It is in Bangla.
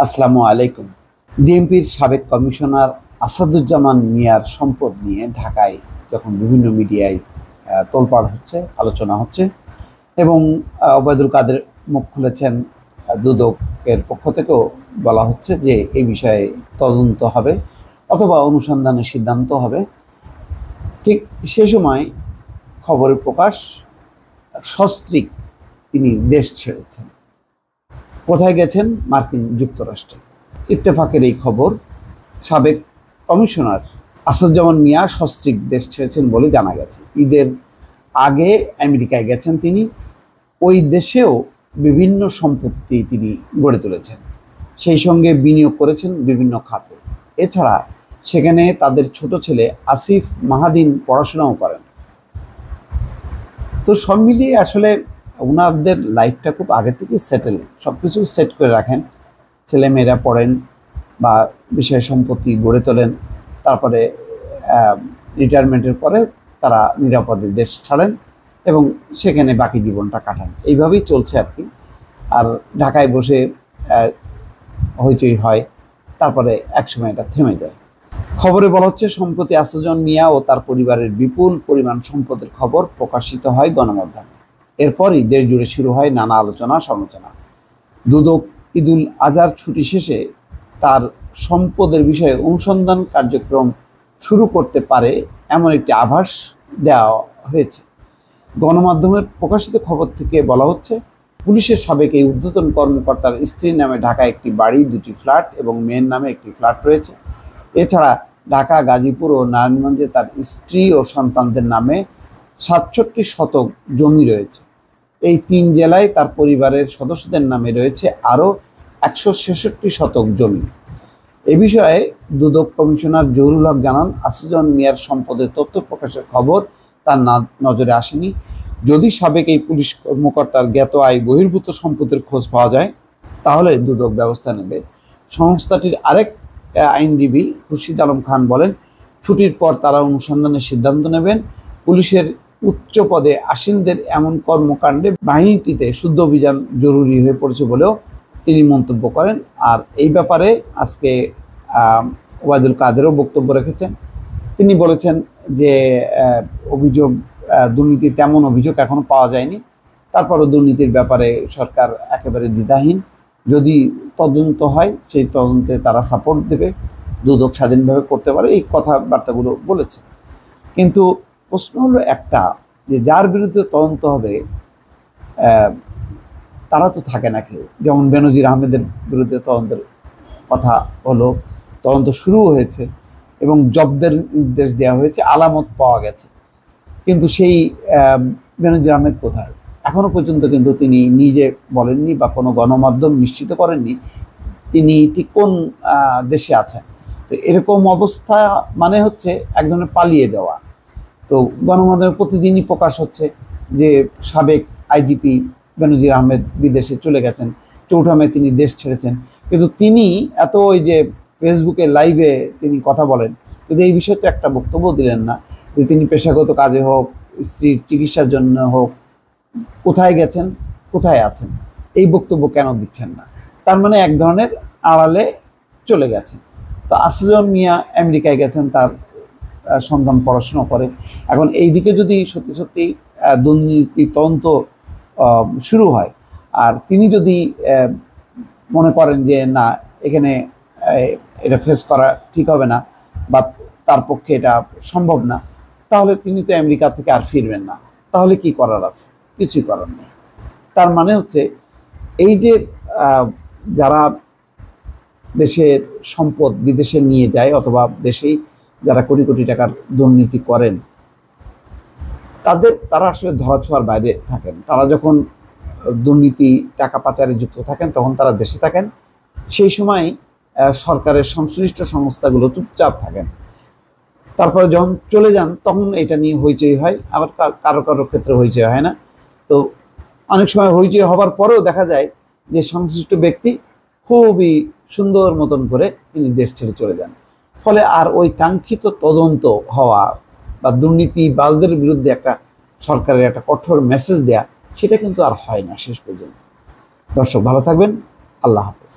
আসসালামু আলাইকুম। ডিএমপির সাবেক কমিশনার আসাদুজ্জামান মিয়ার সম্পদ নিয়ে ঢাকায় যখন বিভিন্ন মিডিয়ায় তোলপাড় হচ্ছে, আলোচনা হচ্ছে এবং ওবায়দুল কাদের মুখ খুলেছেন, দুদকের পক্ষ থেকেও বলা হচ্ছে যে এই বিষয়ে তদন্ত হবে অথবা অনুসন্ধানের সিদ্ধান্ত হবে। ঠিক সে সময় খবরের প্রকাশ, সস্ত্রীক তিনি দেশ ছেড়েছেন। কোথায় গেছেন? মার্কিন যুক্তরাষ্ট্রে। ইত্তেফাকের এই খবর, সাবেক কমিশনার আসাদুজ্জামান মিয়া সস্ত্রীক দেশ ছেড়েছেন বলে জানা গেছে। ঈদের আগে আমেরিকায় গেছেন তিনি। ওই দেশেও বিভিন্ন সম্পত্তি তিনি গড়ে তুলেছেন, সেই সঙ্গে বিনিয়োগ করেছেন বিভিন্ন খাতে। এছাড়া সেখানে তাদের ছোট ছেলে আসিফ মাহাদিন পড়াশোনাও করেন। তো সব মিলিয়ে আসলে ওনাদের লাইফটা খুব আগে থেকে সেটেল, সব কিছু সেট করে রাখেন। ছেলেমেয়েরা পড়েন বা বিষয় সম্পত্তি গড়ে তোলেন, তারপরে রিটায়ারমেন্টের পরে তারা নিরাপদে দেশ ছাড়েন এবং সেখানে বাকি জীবনটা কাটান। এইভাবেই চলছে আর কি। আর ঢাকায় বসে হইচই হয়, তারপরে একসময় এটা থেমে যায়। খবরে বলা হচ্ছে সম্প্রতি আসাদুজ্জামান মিয়া ও তার পরিবারের বিপুল পরিমাণ সম্পদের খবর প্রকাশিত হয় গণমাধ্যমে। এরপরই দেশ জুড়ে শুরু হয় নানা আলোচনা সমালোচনা। দুদক ঈদুল আজহার ছুটি শেষে তার সম্পদের বিষয়ে অনুসন্ধান কার্যক্রম শুরু করতে পারে এমন একটি আভাস দেওয়া হয়েছে। গণমাধ্যমের প্রকাশিত খবর থেকে বলা হচ্ছে, পুলিশের সাবেক এই ঊর্ধ্বতন কর্মকর্তার স্ত্রীর নামে ঢাকায় একটি বাড়ি, 2টি ফ্ল্যাট এবং মেয়ের নামে একটি ফ্ল্যাট রয়েছে। এছাড়া ঢাকা, গাজীপুর ও নারায়ণগঞ্জে তার স্ত্রী ও সন্তানদের নামে 67 শতক জমি রয়েছে। এই 3 জেলায় তার পরিবারের সদস্যদের নামে রয়েছে আরও 166 শতক জমি। এ বিষয়ে দুদক কমিশনার জহুরুল হক জানান, আসাদুজ্জামান মিয়ার সম্পদের তথ্য প্রকাশের খবর তার নজরে আসেনি। যদি সাবেক এই পুলিশ কর্মকর্তার জ্ঞাত আয় বহির্ভূত সম্পদের খোঁজ পাওয়া যায় তাহলে দুদক ব্যবস্থা নেবে। সংস্থাটির আরেক আইনজীবী খুরশিদ আলম খান বলেন, ছুটির পর তারা অনুসন্ধানের সিদ্ধান্ত নেবেন। পুলিশের উচ্চ পদে আসীনদের এমন কর্মকাণ্ডে বাহিনীটিতে শুদ্ধ অভিযান জরুরি হয়ে পড়েছে বলেও তিনি মন্তব্য করেন। আর এই ব্যাপারে আজকে ওবায়দুল কাদেরও বক্তব্য রেখেছেন। তিনি বলেছেন যে অভিযোগ, দুর্নীতি তেমন অভিযোগ এখনো পাওয়া যায়নি, তারপরও দুর্নীতির ব্যাপারে সরকার একেবারে দ্বিধাহীন। যদি তদন্ত হয় সেই তদন্তে তারা সাপোর্ট দেবে, দুদক স্বাধীনভাবে করতে পারে, এই কথাবার্তাগুলো বলেছে। কিন্তু প্রশ্ন হলো একটা, যে যার বিরুদ্ধে তদন্ত হবে তারা তো থাকে না কেউ। যেমন বেনজির আহমেদের বিরুদ্ধে তদন্তের কথা হলো, তদন্ত শুরু হয়েছে এবং জব্দের নির্দেশ দেওয়া হয়েছে, আলামত পাওয়া গেছে, কিন্তু সেই বেনজির আহমেদ কোথায়? এখনো পর্যন্ত কিন্তু তিনি নিজে বলেননি বা কোনো গণমাধ্যম নিশ্চিত করেননি তিনি ঠিক কোন দেশে আছেন। তো এরকম অবস্থা মানে হচ্ছে এক ধরনের পালিয়ে যাওয়া। তো গণমাধ্যমে প্রতিদিনই প্রকাশ হচ্ছে যে সাবেক আইজিপি বেনজির আহমেদ বিদেশে চলে গেছেন, 4 মে তিনি দেশ ছেড়েছেন। কিন্তু তিনি এত ওই যে ফেসবুকে লাইভে তিনি কথা বলেন, কিন্তু এই বিষয়ে তো একটা বক্তব্য দিলেন না যে তিনি পেশাগত কাজে হোক, স্ত্রীর চিকিৎসার জন্য হোক, কোথায় গেছেন, কোথায় আছেন, এই বক্তব্য কেন দিচ্ছেন না? তার মানে এক ধরনের আড়ালে চলে গেছেন। তো আসাদুজ্জামান মিয়া আমেরিকায় গেছেন, তার সন্তান পড়াশোনা করে। এখন এই দিকে যদি সত্যি সত্যি দুর্নীতি তদন্ত শুরু হয় আর তিনি যদি মনে করেন যে না, এখানে এটা ফেস করা ঠিক হবে না বা তার পক্ষে এটা সম্ভব না, তাহলে তিনি তো আমেরিকা থেকে আর ফিরবেন না। তাহলে কি করার আছে? কিছুই করার নেই। তার মানে হচ্ছে এই যে যারা দেশের সম্পদ বিদেশে নিয়ে যায় অথবা দেশেই যারা কোটি কোটি টাকার দুর্নীতি করেন, তারা আসলে ধরাছোঁয়ার বাইরে থাকেন। তারা যখন দুর্নীতি, টাকা পাচারে যুক্ত থাকেন তখন তারা দেশে থাকেন, সেই সময় সরকারের সংশ্লিষ্ট সংস্থাগুলো চুপচাপ থাকেন। তারপরে যখন চলে যান তখন এটা নিয়ে হইচই হয়, আবার কারো কারো ক্ষেত্রে হইচই হয় না। তো অনেক সময় হইচই হবার পরেও দেখা যায় যে সংশ্লিষ্ট ব্যক্তি খুবই সুন্দর মতন করে তিনি দেশ ছেড়ে চলে যান। ফলে আর ওই কাঙ্ক্ষিত তদন্ত হওয়া বা দুর্নীতিবাজদের বিরুদ্ধে একটা সরকারের একটা কঠোর মেসেজ দেয়া, সেটা কিন্তু আর হয় না শেষ পর্যন্ত। দর্শক ভালো থাকবেন, আল্লাহ হাফেজ।